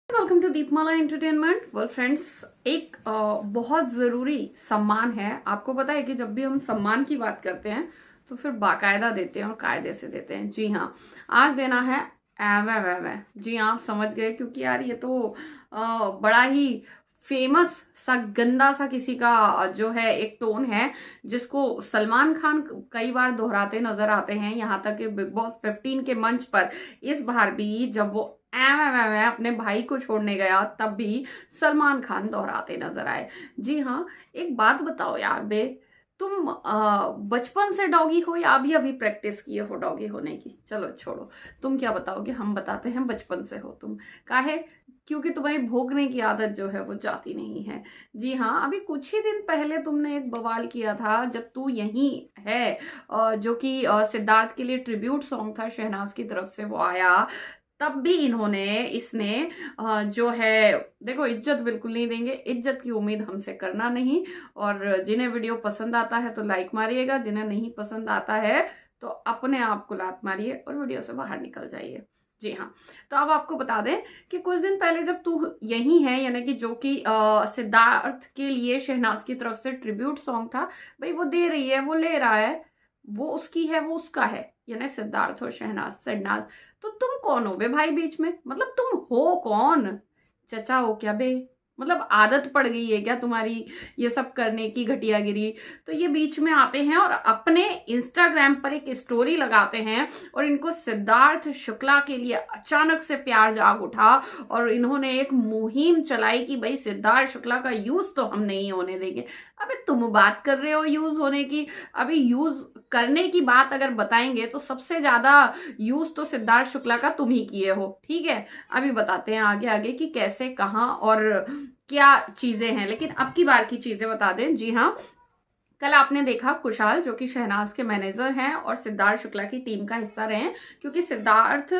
Welcome to Deepmala entertainment. Well friends, एक बहुत ज़रूरी सम्मान है। आपको पता है कि जब भी हम सम्मान की बात करते हैं तो फिर बाकायदा देते हैं और कायदे से देते हैं। जी हाँ, आज देना है एवे वेवे। जी हाँ, आप समझ गए, क्योंकि यार ये तो बड़ा ही फेमस सा गंदा सा किसी का जो है एक टोन है, जिसको सलमान खान कई बार दोहराते नजर आते हैं। यहाँ तक कि बिग बॉस 15 के मंच पर इस बार भी जब वो मैं अपने भाई को छोड़ने गया तब भी सलमान खान दोहराते नजर आए। जी हाँ, एक बात बताओ यार बे, तुम बचपन से डॉगी हो या अभी अभी प्रैक्टिस किए हो डॉगी होने की? चलो छोड़ो, तुम क्या बताओगे, हम बताते हैं बचपन से हो तुम। काहे? क्योंकि तुम्हारी भोगने की आदत जो है वो जाती नहीं है। जी हाँ, अभी कुछ ही दिन पहले तुमने एक बवाल किया था जब तू यहीं है, जो कि सिद्धार्थ के लिए ट्रिब्यूट सॉन्ग था, शहनाज की तरफ से वो आया। तब भी इसने जो है, देखो, इज्जत बिल्कुल नहीं देंगे, इज्जत की उम्मीद हमसे करना नहीं। और जिन्हें वीडियो पसंद आता है तो लाइक मारिएगा, जिन्हें नहीं पसंद आता है तो अपने आप को लात मारिए और वीडियो से बाहर निकल जाइए। जी हाँ, तो अब आपको बता दें कि कुछ दिन पहले जब तू यही है, यानी कि जो कि सिद्धार्थ के लिए शहनाज की तरफ से ट्रिब्यूट सॉन्ग था, भाई वो दे रही है, वो ले रहा है, वो उसकी है, वो उसका है, यानी सिद्धार्थ और शहनाज। तो तुम कौन हो बे भाई बीच में? मतलब तुम हो कौन? चचा हो क्या बे? मतलब आदत पड़ गई है क्या तुम्हारी ये सब करने की, घटियागिरी? तो ये बीच में आते हैं और अपने इंस्टाग्राम पर एक स्टोरी लगाते हैं, और इनको सिद्धार्थ शुक्ला के लिए अचानक से प्यार जाग उठा और इन्होंने एक मुहिम चलाई कि भाई सिद्धार्थ शुक्ला का यूज तो हम नहीं होने देंगे। अबे तुम बात कर रहे हो यूज होने की? अभी यूज करने की बात अगर बताएंगे तो सबसे ज्यादा यूज तो सिद्धार्थ शुक्ला का तुम ही किए हो। ठीक है, अभी बताते हैं आगे आगे कि कैसे, कहाँ और क्या चीजें हैं। लेकिन अब की बार की चीजें बता दें। जी हाँ, कल आपने देखा कुशाल, जो कि शहनाज के मैनेजर हैं और सिद्धार्थ शुक्ला की टीम का हिस्सा रहे हैं, क्योंकि सिद्धार्थ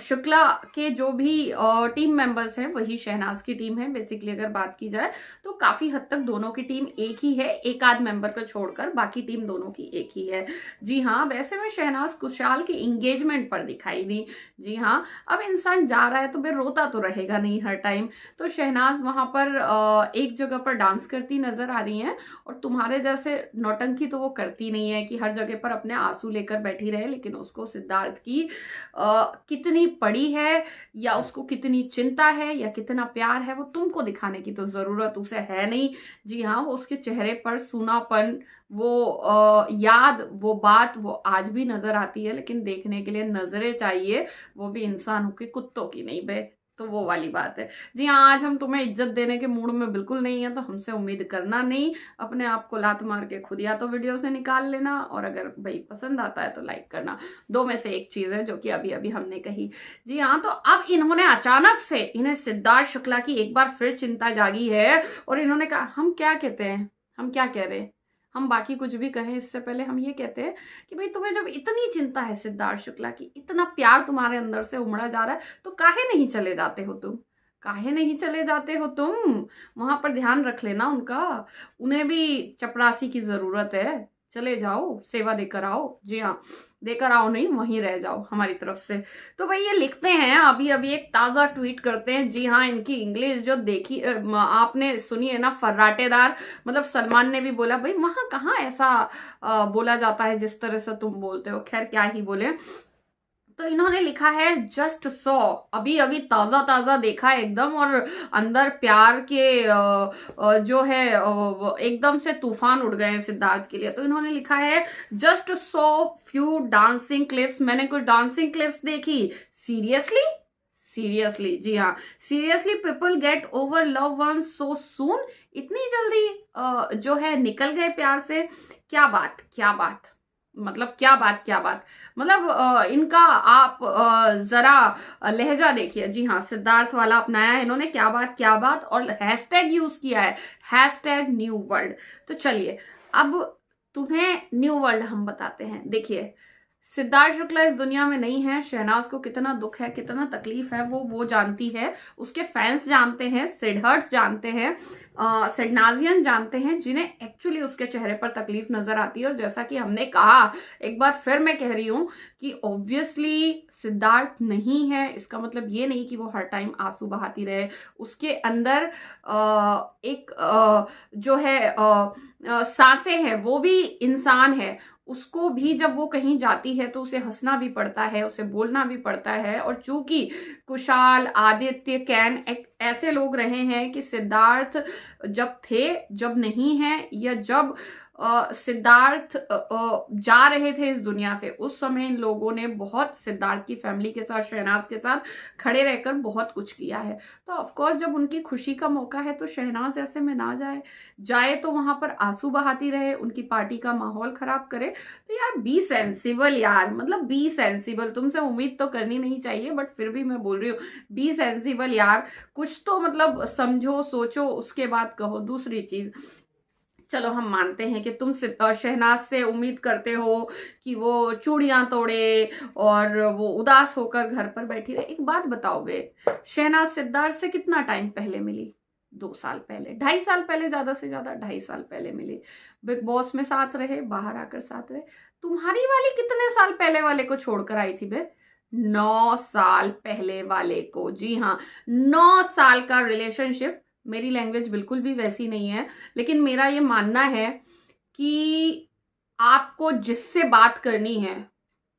शुक्ला के जो भी टीम मेंबर्स हैं वही शहनाज की टीम है। बेसिकली अगर बात की जाए तो काफी हद तक दोनों की टीम एक ही है, एक आध मेंबर को छोड़कर बाकी टीम दोनों की एक ही है। जी हाँ, वैसे में शहनाज कुशाल के एंगेजमेंट पर दिखाई दी। जी हाँ, अब इंसान जा रहा है तो फिर रोता तो रहेगा नहीं हर टाइम। तो शहनाज वहां पर एक जगह पर डांस करती नजर आ रही है, और तुम्हारे जैसे नौटंकी तो वो करती नहीं है कि हर जगह पर अपने आंसू लेकर बैठी रहे। लेकिन उसको सिद्धार्थ की कितनी पड़ी है, या उसको कितनी चिंता है, या कितना प्यार है, वो तुमको दिखाने की तो जरूरत उसे है नहीं। जी हाँ, वो उसके चेहरे पर सूनापन, वो याद, वो बात, वो आज भी नजर आती है। लेकिन देखने के लिए नजरें चाहिए, वो भी इंसानों के, कुत्तों की नहीं बे। तो वो वाली बात है। जी हाँ, आज हम तुम्हें इज्जत देने के मूड में बिल्कुल नहीं है, तो हमसे उम्मीद करना नहीं। अपने आप को लात मार के खुद या तो वीडियो से निकाल लेना, और अगर भाई पसंद आता है तो लाइक करना। दो में से एक चीज है जो कि अभी अभी हमने कही। जी हाँ, तो अब इन्होंने अचानक से, इन्हें सिद्धार्थ शुक्ला की एक बार फिर चिंता जागी है, और इन्होंने कहा, हम क्या कहते हैं, हम क्या कह रहे हैं, हम बाकी कुछ भी कहें इससे पहले हम ये कहते हैं कि भाई तुम्हें जब इतनी चिंता है सिद्धार्थ शुक्ला की, इतना प्यार तुम्हारे अंदर से उमड़ा जा रहा है, तो काहे नहीं चले जाते हो तुम? काहे नहीं चले जाते हो तुम? वहां पर ध्यान रख लेना उनका, उन्हें भी चपरासी की जरूरत है। चले जाओ, सेवा देकर आओ। जी हाँ, देकर आओ नहीं, वहीं रह जाओ हमारी तरफ से। तो भाई ये लिखते हैं, अभी अभी एक ताजा ट्वीट करते हैं। जी हाँ, इनकी इंग्लिश जो देखी आपने सुनी है ना, फर्राटेदार। मतलब सलमान ने भी बोला, भाई वहां कहाँ ऐसा बोला जाता है जिस तरह से तुम बोलते हो। खैर क्या ही बोले। तो इन्होंने लिखा है, जस्ट सॉ, अभी अभी ताजा ताजा देखा एकदम, और अंदर प्यार के जो है एकदम से तूफान उड़ गए हैं सिद्धार्थ के लिए। तो इन्होंने लिखा है, just saw few dancing clips, मैंने कुछ डांसिंग क्लिप्स देखी। सीरियसली, सीरियसली, जी हाँ, seriously people get over love one so soon, इतनी जल्दी जो है निकल गए प्यार से? क्या बात, क्या बात, मतलब क्या बात, क्या बात, मतलब इनका आप जरा लहजा देखिए। जी हाँ, सिद्धार्थ वाला अपनाया है इन्होंने, क्या बात, क्या बात, और हैशटैग यूज किया है, हैशटैग न्यू वर्ल्ड। तो चलिए, अब तुम्हें न्यू वर्ल्ड हम बताते हैं। देखिए, सिद्धार्थ शुक्ला इस दुनिया में नहीं है, शहनाज को कितना दुख है, कितना तकलीफ है, वो जानती है, उसके फैंस जानते हैं, सिडहर्ट्स जानते हैं, सिडनाजियन जानते हैं, जिन्हें एक्चुअली उसके चेहरे पर तकलीफ नजर आती है। और जैसा कि हमने कहा, एक बार फिर मैं कह रही हूं कि ऑब्वियसली सिद्धार्थ नहीं है इसका मतलब ये नहीं कि वो हर टाइम आंसू बहाती रहे। उसके अंदर एक जो है सांसें हैं, वो भी इंसान है। उसको भी जब वो कहीं जाती है तो उसे हंसना भी पड़ता है, उसे बोलना भी पड़ता है। और चूंकि कुशाल, आदित्य, कैन एक ऐसे लोग रहे हैं कि सिद्धार्थ जब थे, जब नहीं है, या जब सिद्धार्थ जा रहे थे इस दुनिया से, उस समय इन लोगों ने बहुत सिद्धार्थ की फैमिली के साथ, शहनाज के साथ खड़े रहकर बहुत कुछ किया है। तो ऑफकोर्स जब उनकी खुशी का मौका है तो शहनाज ऐसे में ना जाए तो वहां पर आंसू बहाती रहे, उनकी पार्टी का माहौल खराब करे। तो यार बी सेंसिबल यार, मतलब बी सेंसिबल। तुमसे उम्मीद तो करनी नहीं चाहिए, बट फिर भी मैं बोल रही हूँ बी सेंसिबल यार। कुछ तो मतलब समझो, सोचो, उसके बाद कहो। दूसरी चीज, चलो हम मानते हैं कि तुम शहनाज से उम्मीद करते हो कि वो चूड़ियां तोड़े और वो उदास होकर घर पर बैठी रहे। एक बात बताओ बे, शहनाज सिद्धार्थ से कितना टाइम पहले मिली? 2 साल पहले, 2.5 साल पहले, ज्यादा से ज्यादा 2.5 साल पहले मिली। बिग बॉस में साथ रहे, बाहर आकर साथ रहे। तुम्हारी वाली कितने साल पहले वाले को छोड़कर आई थी बे? 9 साल पहले वाले को। जी हाँ, 9 साल का रिलेशनशिप। मेरी लैंग्वेज बिल्कुल भी वैसी नहीं है, लेकिन मेरा ये मानना है कि आपको जिससे बात करनी है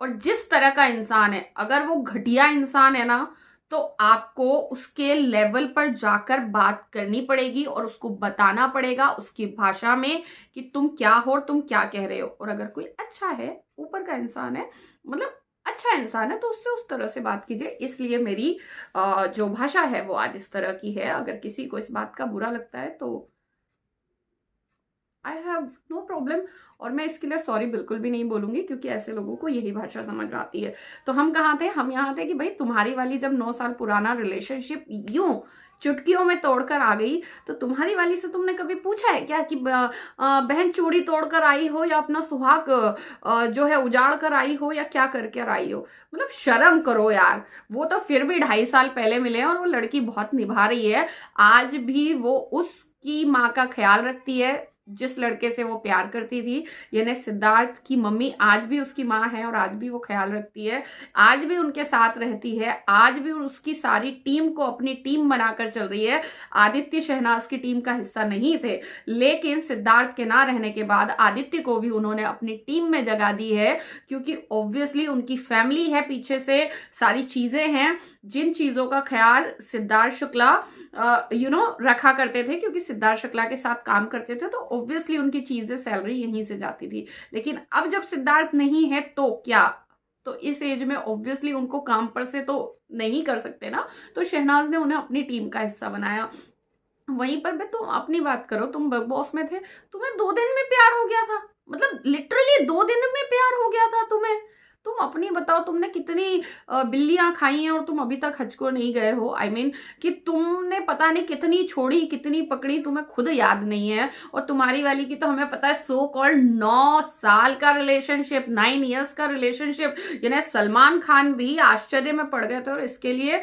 और जिस तरह का इंसान है, अगर वो घटिया इंसान है ना, तो आपको उसके लेवल पर जाकर बात करनी पड़ेगी और उसको बताना पड़ेगा उसकी भाषा में कि तुम क्या हो और तुम क्या कह रहे हो। और अगर कोई अच्छा है, ऊपर का इंसान है, मतलब अच्छा इंसान है, तो उससे उस तरह से बात कीजिए। इसलिए मेरी जो भाषा है वो आज इस तरह की है। अगर किसी को इस बात का बुरा लगता है तो आई हैव नो प्रॉब्लम, और मैं इसके लिए सॉरी बिल्कुल भी नहीं बोलूंगी, क्योंकि ऐसे लोगों को यही भाषा समझ आती है। तो हम कहाँ थे? हम यहाँ थे कि भाई तुम्हारी वाली जब 9 साल पुराना रिलेशनशिप यूं चुटकियों में तोड़कर आ गई, तो तुम्हारी वाली से तुमने कभी पूछा है क्या कि बहन चूड़ी तोड़कर आई हो या अपना सुहाग जो है उजाड़ कर आई हो या क्या करके आई हो? मतलब शर्म करो यार। वो तो फिर भी 2.5 साल पहले मिले और वो लड़की बहुत निभा रही है। आज भी वो उसकी माँ का ख्याल रखती है जिस लड़के से वो प्यार करती थी, यानी सिद्धार्थ की मम्मी आज भी उसकी माँ है और आज भी वो ख्याल रखती है, आज भी उनके साथ रहती है, आज भी उसकी सारी टीम को अपनी टीम बनाकर चल रही है। आदित्य शहनाज की टीम का हिस्सा नहीं थे, लेकिन सिद्धार्थ के ना रहने के बाद आदित्य को भी उन्होंने अपनी टीम में जगह दी है, क्योंकि ऑब्वियसली उनकी फैमिली है पीछे से, सारी चीजें हैं जिन चीजों का ख्याल सिद्धार्थ शुक्ला रखा करते थे, क्योंकि सिद्धार्थ शुक्ला के साथ काम करते थे, तो ऑब्वियसली उनकी चीजें, सैलरी यहीं से जाती थी। लेकिन अब जब सिद्धार्थ नहीं है तो क्या, तो इस एज में ऑब्वियसली उनको काम पर से तो नहीं कर सकते ना, तो शहनाज ने उन्हें अपनी टीम का हिस्सा बनाया। वहीं पर तुम अपनी बात करो, तुम बिग बॉस में थे, तुम्हें 2 दिन में प्यार हो गया था, मतलब लिटरली 2 दिन में प्यार हो गया था तुम्हें। तुम अपनी बताओ, तुमने कितनी बिल्लियां खाई हैं और तुम अभी तक हज को नहीं गए हो? आई मीन कि तुमने पता नहीं कितनी छोड़ी कितनी पकड़ी, तुम्हें खुद याद नहीं है। और तुम्हारी वाली की तो हमें पता है, सो कॉल्ड 9 साल का रिलेशनशिप, 9 इयर्स का रिलेशनशिप, यानी सलमान खान भी आश्चर्य में पड़ गए थे और इसके लिए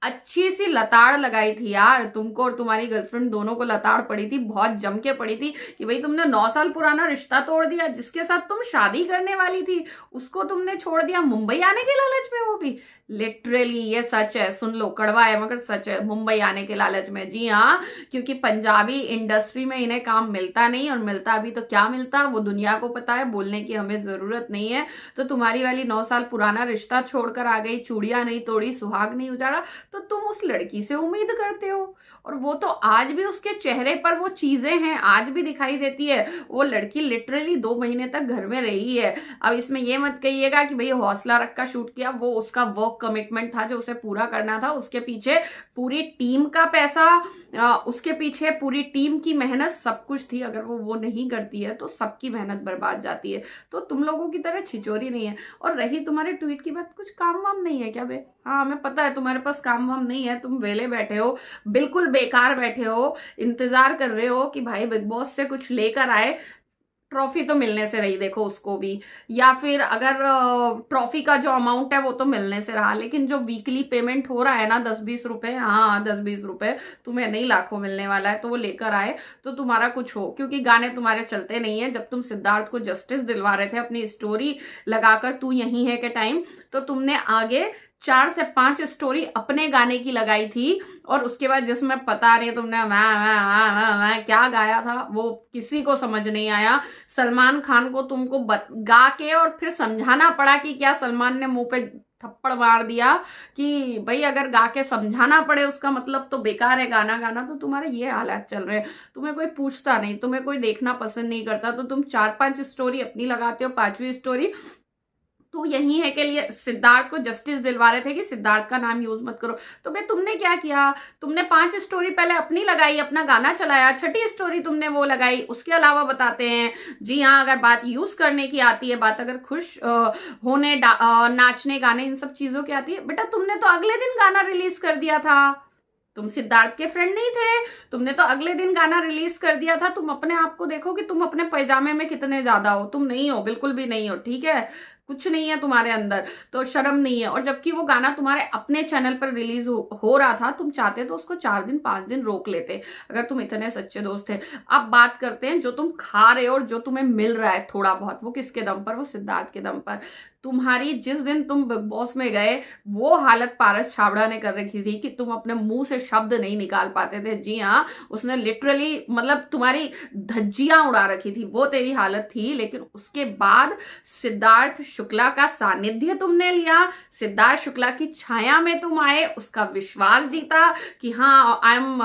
अच्छी सी लताड़ लगाई थी यार। तुमको और तुम्हारी गर्लफ्रेंड दोनों को लताड़ पड़ी थी, बहुत जम के पड़ी थी, कि भाई तुमने 9 साल पुराना रिश्ता तोड़ दिया। जिसके साथ तुम शादी करने वाली थी उसको तुमने छोड़ दिया मुंबई आने के लालच में, वो भी लिटरली। ये सच है, सुन लो, कड़वा है मगर सच है, मुंबई आने के लालच में। जी हाँ, क्योंकि पंजाबी इंडस्ट्री में इन्हें काम मिलता नहीं, और मिलता भी तो क्या मिलता वो दुनिया को पता है, बोलने की हमें जरूरत नहीं है। तो तुम्हारी वाली 9 साल पुराना रिश्ता छोड़कर आ गई, चूड़ियां नहीं तोड़ी, सुहाग नहीं उजाड़ा, तो तुम उस लड़की से उम्मीद करते हो। और वो तो आज भी उसके चेहरे पर वो चीजें हैं, आज भी दिखाई देती है। वो लड़की लिटरली 2 महीने तक घर में रही है। अब इसमें ये मत कहिएगा कि भाई हौसला रख कर शूट किया, वो उसका वर्क कमिटमेंट था जो उसे पूरा करना था। उसके पीछे पूरी टीम का पैसा, उसके पीछे पूरी टीम की मेहनत, सब कुछ थी। अगर वो नहीं करती है तो सबकी मेहनत बर्बाद जाती है। तो तुम लोगों की तरह छिचोरी नहीं है। और रही तुम्हारे ट्वीट की बात, कुछ काम वाम नहीं है क्या बे? हाँ, हमें पता है तुम्हारे पास काम वाम नहीं है, तुम वेले बैठे हो, बिल्कुल बेकार बैठे हो, इंतजार कर रहे हो कि भाई बिग बॉस से कुछ लेकर आए। ट्रॉफी तो मिलने से रही, देखो उसको भी, या फिर अगर ट्रॉफी का जो अमाउंट है वो तो मिलने से रहा, लेकिन जो वीकली पेमेंट हो रहा है ना 10-20 रुपए, हाँ 10-20 रुपए तुम्हें नहीं लाखों मिलने वाला है, तो वो लेकर आए तो तुम्हारा कुछ हो, क्योंकि गाने तुम्हारे चलते नहीं है। जब तुम सिद्धार्थ को जस्टिस दिलवा रहे थे अपनी स्टोरी लगाकर तू यही है के टाइम, तो तुमने आगे 4 से 5 स्टोरी अपने गाने की लगाई थी, और उसके बाद जिसमें पता नहीं तुमने मैं क्या गाया था वो किसी को समझ नहीं आया। सलमान खान को तुमको गा के और फिर समझाना पड़ा कि क्या, सलमान ने मुंह पे थप्पड़ मार दिया कि भाई अगर गा के समझाना पड़े उसका मतलब तो बेकार है गाना गाना। तो तुम्हारे ये हालात चल रहे हैं, तुम्हें कोई पूछता नहीं, तुम्हें कोई देखना पसंद नहीं करता, तो तुम 4-5 स्टोरी अपनी लगाते हो, 5वीं स्टोरी तो यही है के लिए सिद्धार्थ को जस्टिस दिलवा रहे थे कि सिद्धार्थ का नाम यूज मत करो। तो भाई तुमने क्या किया, तुमने 5 स्टोरी पहले अपनी लगाई, अपना गाना चलाया, 6ठी स्टोरी तुमने वो लगाई। उसके अलावा बताते हैं जी हाँ, अगर बात यूज करने की आती है, बात अगर खुश होने नाचने गाने इन सब चीजों की आती है, बेटा तुमने तो अगले दिन गाना रिलीज कर दिया था। तुम सिद्धार्थ के फ्रेंड नहीं थे, तुमने तो अगले दिन गाना रिलीज कर दिया था। तुम अपने आप को देखो कि तुम अपने पैजामे में कितने ज्यादा हो, तुम नहीं हो, बिल्कुल भी नहीं हो, ठीक है, कुछ नहीं है तुम्हारे अंदर, तो शर्म नहीं है। और जबकि वो गाना तुम्हारे अपने चैनल पर रिलीज हो रहा था, तुम चाहते तो उसको 4 दिन 5 दिन रोक लेते, अगर तुम इतने सच्चे दोस्त थे। अब बात करते हैं जो तुम खा रहे हो और जो तुम्हें मिल रहा है थोड़ा बहुत, वो किसके दम पर, वो सिद्धार्थ के दम पर। तुम्हारी जिस दिन तुम बिग बॉस में गए वो हालत पारस छाबड़ा ने कर रखी थी कि तुम अपने मुंह से शब्द नहीं निकाल पाते थे। जी हाँ, उसने लिटरली मतलब तुम्हारी धज्जियां उड़ा रखी थी, वो तेरी हालत थी। लेकिन उसके बाद सिद्धार्थ शुक्ला का सानिध्य तुमने लिया, सिद्धार्थ शुक्ला की छाया में तुम आए, उसका विश्वास जीता कि हाँ I am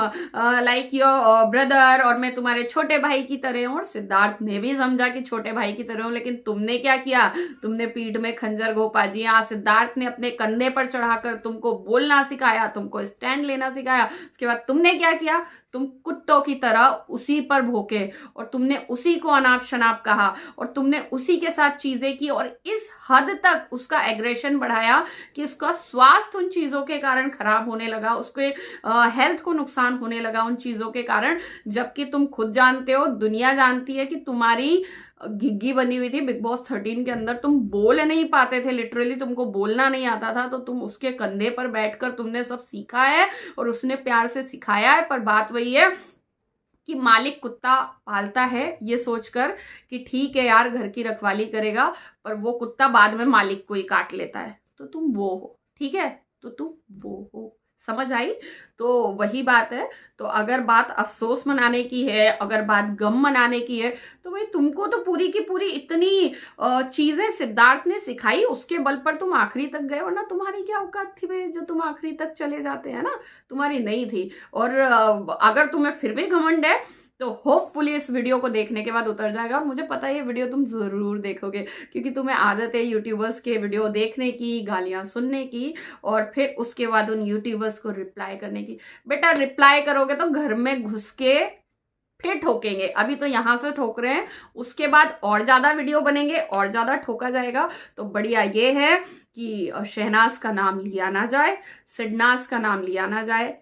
like your brother, और मैं तुम्हारे छोटे भाई की तरह हूं। और सिद्धार्थ ने भी समझा कि छोटे भाई की तरह हूं, लेकिन तुमने क्या किया, तुमने पीठ में खंजर घोंपा। जी हाँ, सिद्धार्थ ने अपने कंधे पर चढ़ाकर तुमको बोलना सिखाया, तुमको स्टैंड लेना सिखाया। उसके बाद तुमने क्या किया, तुम कुत्तों की तरह उसी पर भोंके, और तुमने उसी को अनाप शनाप कहा, और तुमने उसी के साथ चीजें की, और इस हद तक उसका एग्रेशन बढ़ाया कि उसका स्वास्थ्य उन चीजों के कारण खराब होने लगा, उसके हेल्थ को नुकसान होने लगा उन चीजों के कारण। जबकि तुम खुद जानते हो, दुनिया जानती है कि तुम्हारी घिग्गी बनी हुई थी बिग बॉस 13 के अंदर, तुम बोल नहीं पाते थे, लिटरली तुमको बोलना नहीं आता था, तो तुम उसके कंधे पर बैठकर तुमने सब सीखा है और उसने प्यार से सिखाया है। पर बात वही है कि मालिक कुत्ता पालता है ये सोचकर कि ठीक है यार घर की रखवाली करेगा, पर वो कुत्ता बाद में मालिक को ही काट लेता है। तो तुम वो हो, ठीक है, तो तुम वो हो, समझ आई। तो वही बात है। तो अगर बात अफसोस मनाने की है, अगर बात गम मनाने की है, तो भाई तुमको तो पूरी की पूरी इतनी चीजें सिद्धार्थ ने सिखाई, उसके बल पर तुम आखिरी तक गए, वरना तुम्हारी क्या औकात थी भाई जो तुम आखिरी तक चले जाते हैं ना, तुम्हारी नहीं थी। और अगर तुम्हें फिर भी घमंड है तो होपफुली इस वीडियो को देखने के बाद उतर जाएगा, और मुझे पता है ये वीडियो तुम जरूर देखोगे, क्योंकि तुम्हें आदत है यूट्यूबर्स के वीडियो देखने की, गालियां सुनने की, और फिर उसके बाद उन यूट्यूबर्स को रिप्लाई करने की। बेटा रिप्लाई करोगे तो घर में घुस के फिर ठोकेंगे, अभी तो यहां से ठोक रहे हैं, उसके बाद और ज्यादा वीडियो बनेंगे, और ज्यादा ठोका जाएगा। तो बढ़िया ये है कि शहनाज का नाम लिया ना जाए, सिडनाज का नाम लिया ना जाए,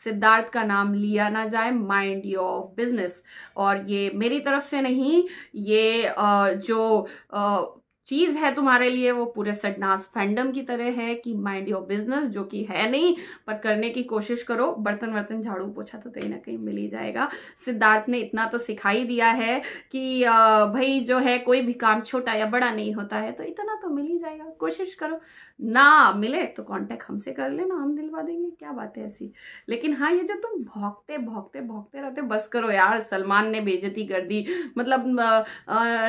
सिद्धार्थ का नाम लिया ना जाए, माइंड योर बिजनेस। और ये मेरी तरफ से नहीं, ये जो चीज है तुम्हारे लिए वो पूरे सडनास फैंडम की तरह है कि माइंड योर बिजनेस, जो कि है नहीं, पर करने की कोशिश करो। बर्तन वर्तन झाड़ू पोछा तो कहीं ना कहीं मिल ही जाएगा। सिद्धार्थ ने इतना तो सिखा ही दिया है कि भाई जो है कोई भी काम छोटा या बड़ा नहीं होता है, तो इतना तो मिल ही जाएगा, कोशिश करो। ना मिले तो कांटेक्ट हमसे कर लेना, हम दिलवा देंगे, क्या बात है ऐसी। लेकिन हाँ, ये जो तुम भौंकते भौंकते भौंकते रहते, बस करो यार। सलमान ने बेइज्जती कर दी, मतलब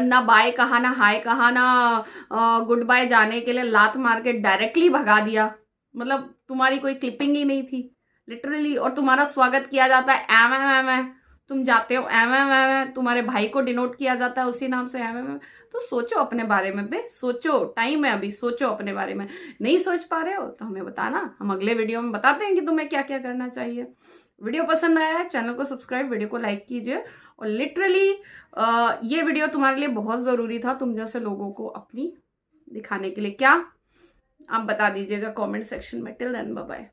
ना बाय कहा, ना हाय कहा, ना गुड बाय जाने के लिए लात मार के डायरेक्टली भगा दिया। मतलब तुम्हारी कोई क्लिपिंग ही नहीं थी लिटरली, और तुम्हारा स्वागत किया जाता है एम एम एम, तुम जाते हो एम एम एम, तुम्हारे भाई को डिनोट किया जाता है उसी नाम से एम एम। तो सोचो अपने बारे में बे, सोचो, टाइम है अभी, सोचो अपने बारे में। नहीं सोच पा रहे हो तो हमें बताना, हम अगले वीडियो में बताते हैं कि तुम्हें क्या क्या करना चाहिए। वीडियो पसंद आया है, चैनल को सब्सक्राइब, वीडियो को लाइक कीजिए। और लिटरली ये वीडियो तुम्हारे लिए बहुत ज़रूरी था, तुम जैसे लोगों को अपनी दिखाने के लिए। क्या आप बता दीजिएगा कमेंट सेक्शन में। Till then bye bye.